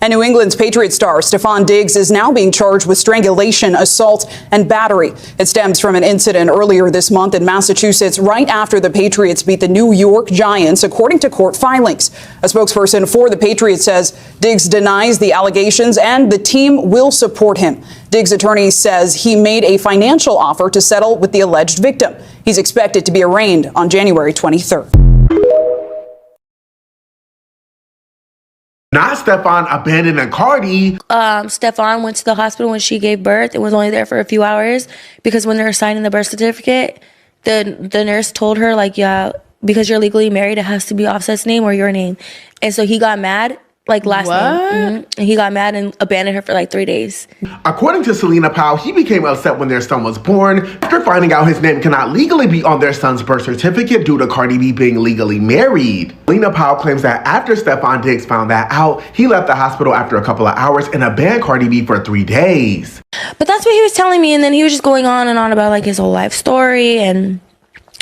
And New England's Patriots star Steffon Diggs is now being charged with strangulation, assault, and battery. It stems from an incident earlier this month in Massachusetts, right after the Patriots beat the New York Giants, according to court filings. A spokesperson for the Patriots says Diggs denies the allegations and the team will support him. Diggs' attorney says he made a financial offer to settle with the alleged victim. He's expected to be arraigned on January 23rd. Not Steffon abandoning Cardi. Steffon went to the hospital when she gave birth and was only there for a few hours because when they were signing the birth certificate, the nurse told her, like, yeah, because you're legally married, it has to be Offset's name or your name. And so he got mad, like last name. And he got mad and abandoned her for like 3 days. According to Selena Powell, he became upset when their son was born after finding out his name cannot legally be on their son's birth certificate due to Cardi B being legally married. Selena Powell claims that after Steffon Diggs found that out, he left the hospital after a couple of hours and abandoned Cardi B for 3 days. But that's what he was telling me, and then he was just going on and on about like his whole life story and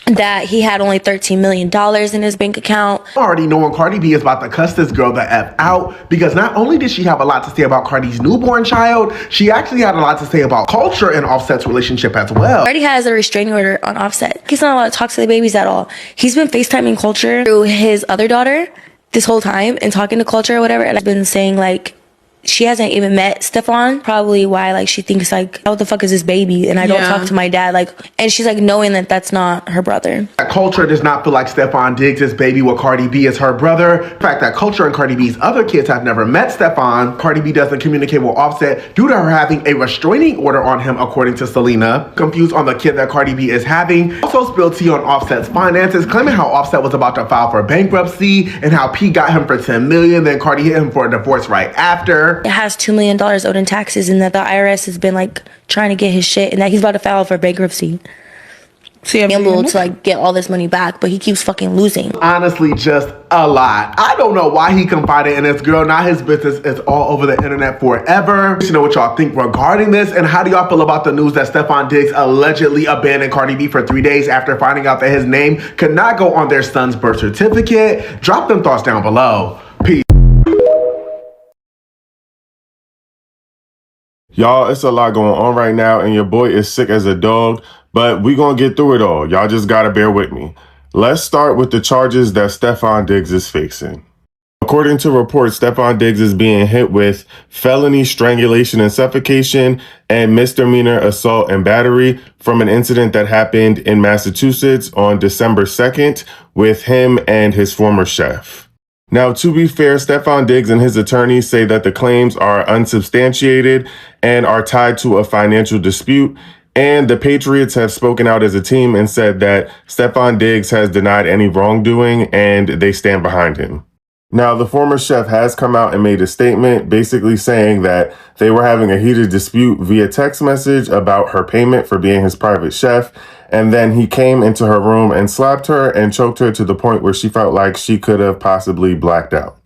that he had only $13 million in his bank account. Already knowing Cardi B is about to cuss this girl the F out because not only did she have a lot to say about Cardi's newborn child, she actually had a lot to say about culture and Offset's relationship as well. Cardi has a restraining order on Offset. He's not allowed to talk to the babies at all. He's been FaceTiming Culture through his other daughter this whole time and talking to Culture or whatever, and I've been saying like, she hasn't even met Steffon, probably why like she thinks like, what the fuck is this baby? And I don't talk to my dad, like, and she's like knowing that that's not her brother. Culture does not feel like Steffon Diggs' baby with Cardi B is her brother. The fact that Culture and Cardi B's other kids have never met Steffon. Cardi B doesn't communicate with Offset due to her having a restraining order on him, according to Selena. Confused on the kid that Cardi B is having. Also spilled tea on Offset's finances, claiming how Offset was about to file for bankruptcy and how P got him for $10 million, then Cardi hit him for a divorce right after. It has $2 million owed in taxes and that the IRS has been like trying to get his shit and that he's about to file for bankruptcy. So he's able to like get all this money back, but he keeps fucking losing. Honestly, just a lot. I don't know why he confided in this girl. Not his business. It's all over the internet forever. You know what y'all think regarding this, and how do y'all feel about the news that Steffon Diggs allegedly abandoned Cardi B for 3 days after finding out that his name could not go on their son's birth certificate? Drop them thoughts down below. Peace. Y'all, it's a lot going on right now, and your boy is sick as a dog, but we gonna get through it all. Y'all just gotta bear with me. Let's start with the charges that Steffon Diggs is facing. According to reports, Steffon Diggs is being hit with felony strangulation and suffocation and misdemeanor assault and battery from an incident that happened in Massachusetts on December 2nd with him and his former chef. Now, to be fair, Steffon Diggs and his attorneys say that the claims are unsubstantiated and are tied to a financial dispute. And the Patriots have spoken out as a team and said that Steffon Diggs has denied any wrongdoing and they stand behind him. Now, the former chef has come out and made a statement basically saying that they were having a heated dispute via text message about her payment for being his private chef. And then he came into her room and slapped her and choked her to the point where she felt like she could have possibly blacked out.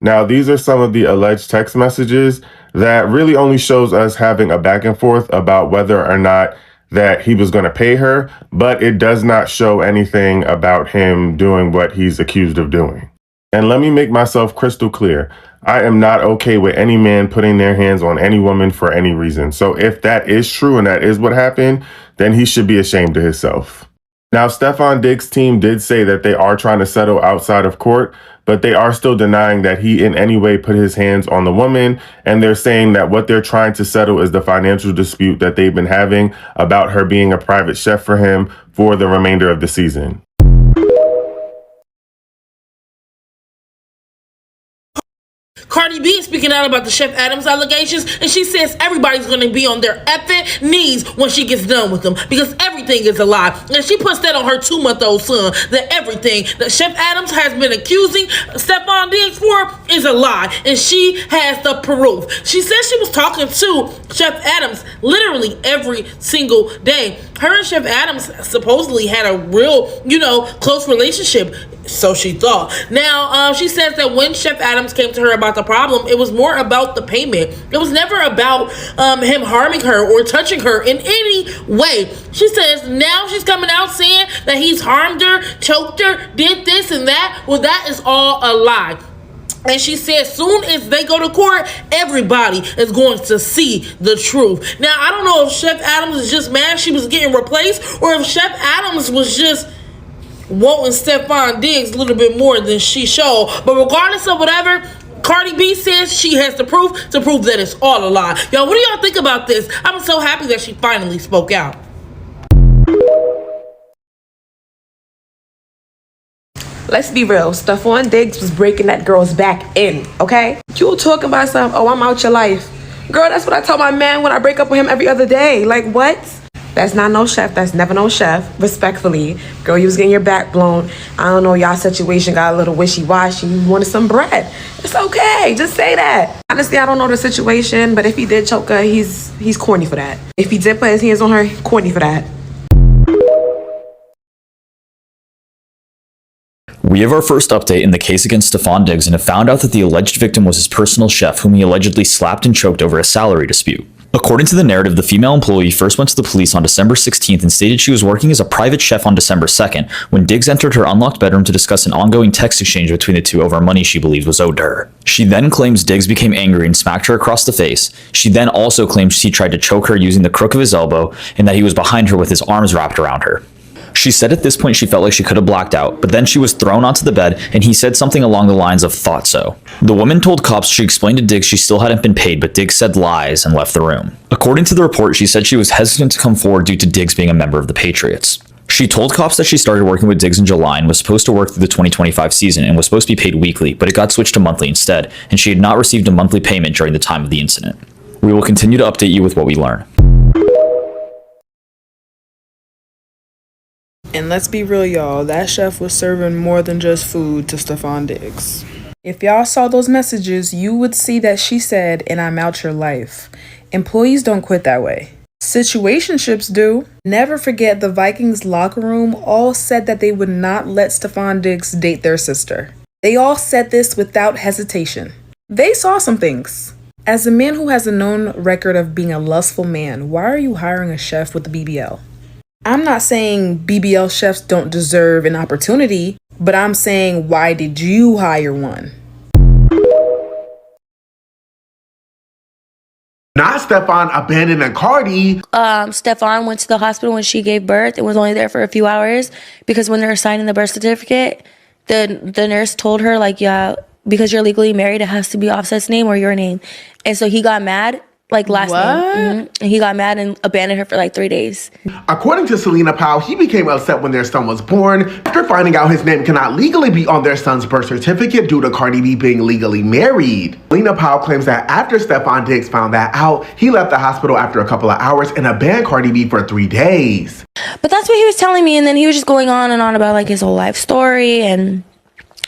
Now, these are some of the alleged text messages that really only shows us having a back and forth about whether or not that he was going to pay her, but it does not show anything about him doing what he's accused of doing. And let me make myself crystal clear. I am not okay with any man putting their hands on any woman for any reason. So if that is true and that is what happened, then he should be ashamed of himself. Now, Steffon Diggs' team did say that they are trying to settle outside of court, but they are still denying that he in any way put his hands on the woman. And they're saying that what they're trying to settle is the financial dispute that they've been having about her being a private chef for him for the remainder of the season. Cardi B is speaking out about the Chef Adams allegations, and she says everybody's going to be on their effing knees when she gets done with them because everything is a lie. And she puts that on her 2-month-old son, that everything that Chef Adams has been accusing Steffon Diggs for is a lie, and she has the proof. She says she was talking to Chef Adams literally every single day. Her and Chef Adams supposedly had a real, close relationship, so she thought. Now, she says that when Chef Adams came to her about the problem, it was more about the payment. It was never about him harming her or touching her in any way. She says now she's coming out saying that he's harmed her, choked her, did this and that. Well, that is all a lie. And she said soon as they go to court, everybody is going to see the truth. Now, I don't know if Chef Adams is just mad she was getting replaced, or if Chef Adams was just wanting Steffon Diggs a little bit more than she showed. But regardless of whatever, Cardi B says she has the proof to prove that it's all a lie. Y'all, what do y'all think about this? I'm so happy that she finally spoke out. Let's be real. Stefon Diggs was breaking that girl's back in, okay? You talking about something, oh, I'm out your life. Girl, that's what I tell my man when I break up with him every other day. Like, what? That's not no chef. That's never no chef. Respectfully. Girl, you was getting your back blown. I don't know, y'all situation got a little wishy-washy. You wanted some bread. It's okay. Just say that. Honestly, I don't know the situation, but if he did choke her, he's corny for that. If he did put his hands on her, corny for that. We have our first update in the case against Stefon Diggs and have found out that the alleged victim was his personal chef, whom he allegedly slapped and choked over a salary dispute. According to the narrative, the female employee first went to the police on December 16th and stated she was working as a private chef on December 2nd, when Diggs entered her unlocked bedroom to discuss an ongoing text exchange between the two over money she believed was owed to her. She then claims Diggs became angry and smacked her across the face. She then also claims he tried to choke her using the crook of his elbow and that he was behind her with his arms wrapped around her. She said at this point she felt like she could have blacked out, but then she was thrown onto the bed and he said something along the lines of "thought so." The woman told cops she explained to Diggs she still hadn't been paid, but Diggs said lies and left the room. According to the report, she said she was hesitant to come forward due to Diggs being a member of the Patriots. She told cops that she started working with Diggs in July and was supposed to work through the 2025 season and was supposed to be paid weekly, but it got switched to monthly instead, and she had not received a monthly payment during the time of the incident. We will continue to update you with what we learn. And let's be real, y'all, that chef was serving more than just food to Stefon Diggs. If y'all saw those messages, you would see that she said, "and I'm out your life." Employees don't quit that way. Situationships do. Never forget the Vikings locker room all said that they would not let Stefon Diggs date their sister. They all said this without hesitation. They saw some things. As a man who has a known record of being a lustful man, why are you hiring a chef with the BBL? I'm not saying BBL chefs don't deserve an opportunity, but I'm saying, why did you hire one? Not Stefon abandoning Cardi. Stefon went to the hospital when she gave birth and was only there for a few hours because when they were signing the birth certificate, the nurse told her, like, yeah, because you're legally married, it has to be Offset's name or your name. And so he got mad. Like last name. And he got mad and abandoned her for like 3 days. According to Selena Powell, he became upset when their son was born after finding out his name cannot legally be on their son's birth certificate due to Cardi B being legally married. Selena Powell claims that after Stefon Diggs found that out, he left the hospital after a couple of hours and abandoned Cardi B for 3 days. But that's what he was telling me, and then he was just going on and on about like his whole life story and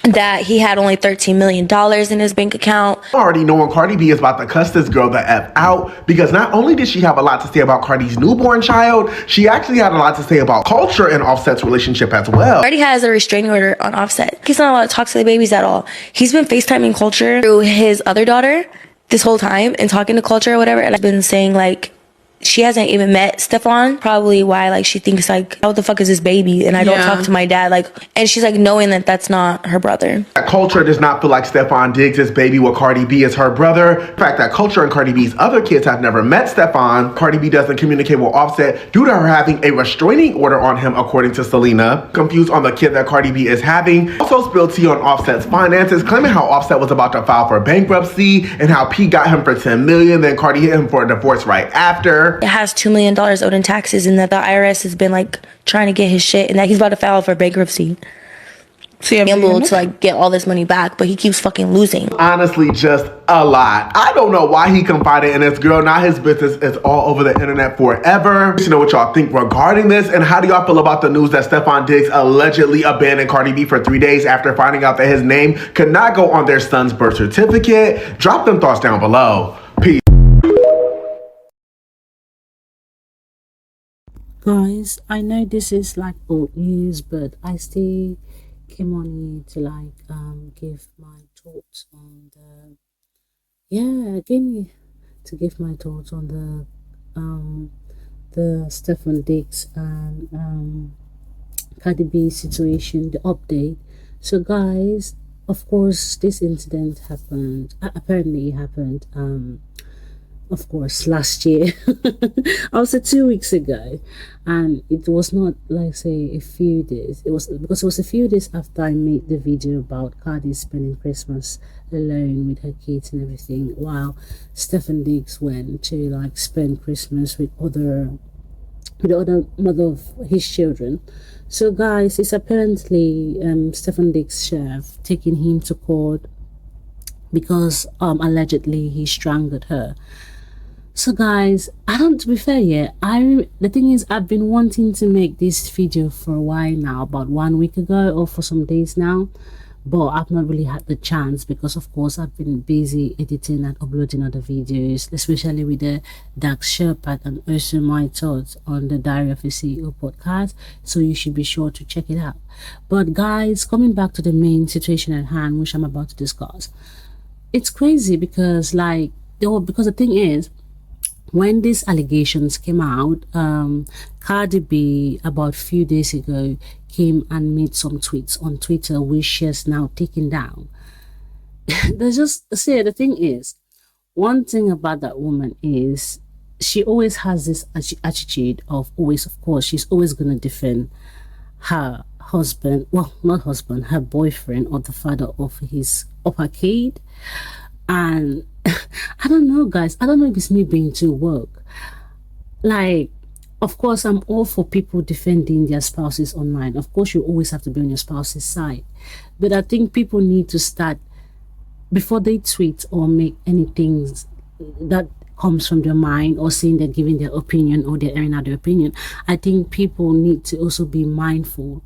that he had only $13 million in his bank account. Already knowing Cardi B is about to cuss this girl the F out because not only did she have a lot to say about Cardi's newborn child, she actually had a lot to say about culture and Offset's relationship as well. Cardi has a restraining order on Offset. He's not allowed to talk to the babies at all. He's been FaceTiming Culture through his other daughter this whole time and talking to Culture or whatever, and I've been saying like she hasn't even met Stefon, probably why like she thinks like, what the fuck is this baby? And I don't talk to my dad, like, and she's like knowing that that's not her brother. Culture does not feel like Stefon Diggs' baby with Cardi B is her brother. The fact that Culture and Cardi B's other kids have never met Stefon. Cardi B doesn't communicate with Offset due to her having a restraining order on him, according to Selena. Confused on the kid that Cardi B is having. Also spilled tea on Offset's finances, claiming how Offset was about to file for bankruptcy and how P got him for $10 million, then Cardi hit him for a divorce right after. It has $2 million owed in taxes and that the IRS has been like trying to get his shit and that he's about to file for bankruptcy. Able to like get all this money back, but he keeps fucking losing. Honestly, just a lot. I don't know why he confided in this girl. Not his business. It's all over the internet forever. You know what y'all think regarding this, and how do y'all feel about the news that Stefon Diggs allegedly abandoned Cardi B for 3 days after finding out that his name could not go on their son's birth certificate? Drop them thoughts down below. Peace. Guys, I know this is like old news, but I still came on here to like give my thoughts on the Stefon Diggs and Cardi B situation, the update. So guys, of course, this incident happened, apparently it happened, of course, last year. I would say 2 weeks ago. And it was not, like, say, a few days. It was because it was a few days after I made the video about Cardi spending Christmas alone with her kids and everything, while Stefon Diggs went to, like, spend Christmas with the other mother of his children. So guys, it's apparently Stefon Diggs' chef taking him to court because allegedly he strangled her. So guys, to be fair, yeah, the thing is, I've been wanting to make this video for a while now, about 1 week ago or for some days now, but I've not really had the chance because, of course, I've been busy editing and uploading other videos, especially with the Dark Shepherd and also my thoughts on the Diary of a CEO podcast. So you should be sure to check it out. But guys, coming back to the main situation at hand, which I'm about to discuss, it's crazy because, like, because the thing is, when these allegations came out, Cardi B about a few days ago came and made some tweets on Twitter, which she has now taken down. The thing is, one thing about that woman is she always has this attitude of always, of course, she's always going to defend her husband, well, not husband, her boyfriend or the father of her kid. And I don't know, guys. I don't know if it's me being too woke. Like, of course, I'm all for people defending their spouses online. Of course, you always have to be on your spouse's side. But I think people need to start, before they tweet or make anything that comes from their mind or saying they're giving their opinion or they're airing out their opinion, I think people need to also be mindful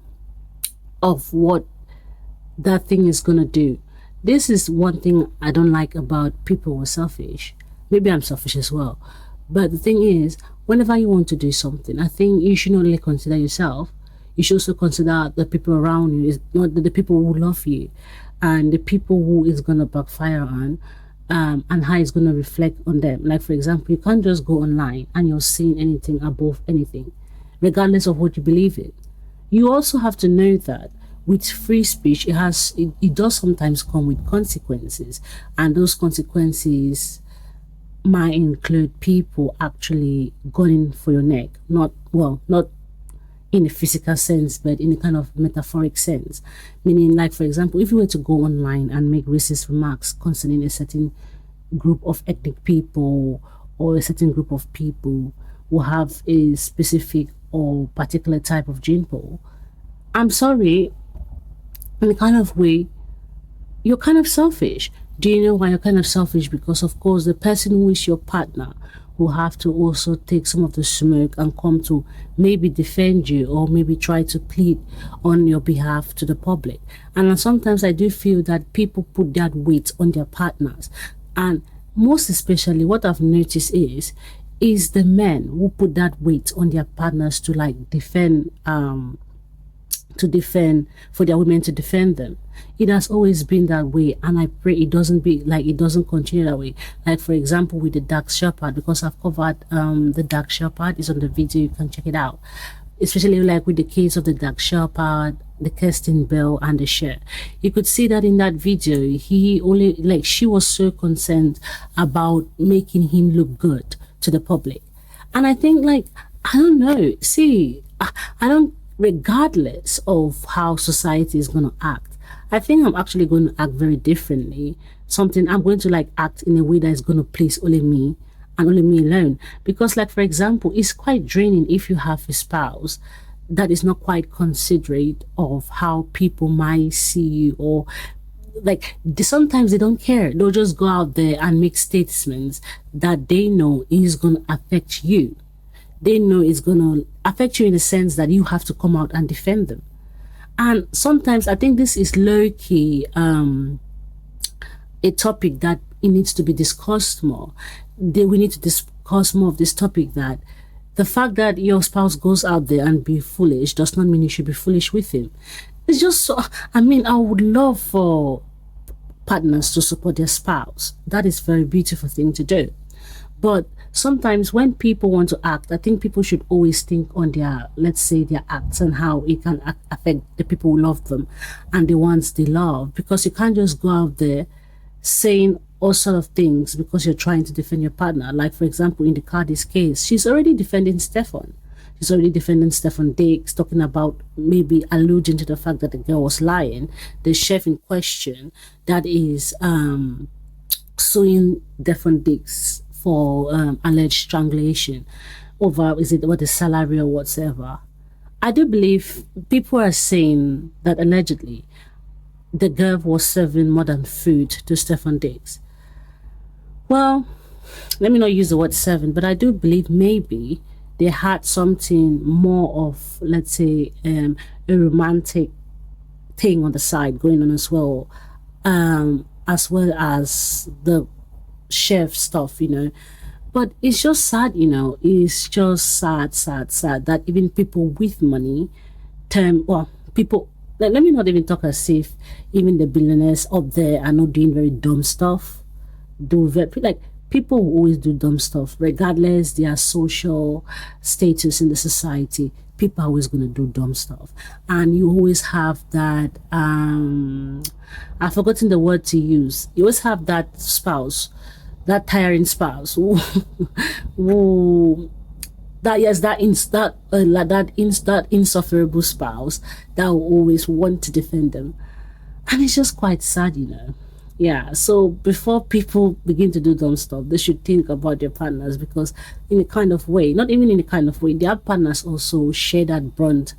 of what that thing is going to do. This is one thing I don't like about people who are selfish. Maybe I'm selfish as well. But the thing is, whenever you want to do something, I think you should not only consider yourself, you should also consider the people around you, not the people who love you, and the people who is going to backfire on, and how it's going to reflect on them. Like, for example, you can't just go online and you're seeing anything above anything, regardless of what you believe in. You also have to know that with free speech, it does sometimes come with consequences, and those consequences might include people actually going for your neck, not in a physical sense, but in a kind of metaphoric sense. Meaning, like, for example, if you were to go online and make racist remarks concerning a certain group of ethnic people or a certain group of people who have a specific or particular type of gene pool, I'm sorry, in a kind of way, you're kind of selfish. Do you know why you're kind of selfish? Because, of course, the person who is your partner will have to also take some of the smoke and come to maybe defend you or maybe try to plead on your behalf to the public. And sometimes I do feel that people put that weight on their partners. And most especially, what I've noticed is the men who put that weight on their partners to, like, defend for their women to defend them. It has always been that way, and I pray it doesn't continue that way. Like, for example, with the Dark Shepherd, because I've covered the Dark Shepherd, is on the video, you can check it out. Especially like with the case of the Dark Shepherd, the Kirsten Bell, and the Cher. You could see that in that video, she was so concerned about making him look good to the public. And I think, like, I don't know, regardless of how society is going to act, I think I'm actually going to act very differently. I'm going to, like, act in a way that is going to please only me and only me alone. Because, like, for example, it's quite draining if you have a spouse that is not quite considerate of how people might see you, or like sometimes they don't care. They'll just go out there and make statements that they know is going to affect you. They know it's going to affect you in the sense that you have to come out and defend them. And sometimes I think this is low-key a topic that it needs to be discussed more. We need to discuss more of this topic, that the fact that your spouse goes out there and be foolish does not mean you should be foolish with him. It's just so, I would love for partners to support their spouse. That is a very beautiful thing to do. But sometimes when people want to act, I think people should always think on their, let's say, their acts and how it can affect the people who love them and the ones they love. Because you can't just go out there saying all sort of things because you're trying to defend your partner. Like, for example, in the Cardi's case, she's already defending Steffon. She's already defending Steffon Diggs, talking about maybe alluding to the fact that the girl was lying. The chef in question that is suing Steffon Diggs for alleged strangulation over, is it what, the salary or whatsoever. I do believe people are saying that allegedly the girl was serving more than food to Steffon Diggs. Well, let me not use the word serving, but I do believe maybe they had something more of, let's say, a romantic thing on the side going on as well as the chef stuff, you know. But it's just sad, you know. It's just sad that even people with money people, let me not even talk as if even the billionaires up there are not doing very dumb stuff. People who always do dumb stuff regardless their social status in the society. People are always going to do dumb stuff, and you always have that I've forgotten the word to use. You always have that spouse, that tiring spouse who that insufferable spouse that will always want to defend them. And it's just quite sad, you know. Yeah, so before people begin to do dumb stuff, they should think about their partners, because in a kind of way, not even in a kind of way, their partners also share that brunt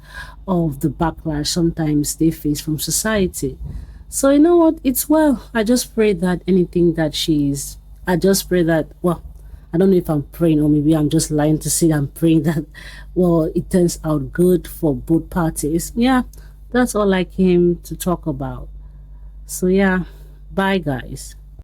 of the backlash sometimes they face from society. So you know what, it's well. I just pray that well, I don't know if I'm praying or maybe I'm just lying to say I'm praying that, well, it turns out good for both parties. Yeah, that's all I came to talk about. So yeah, bye guys.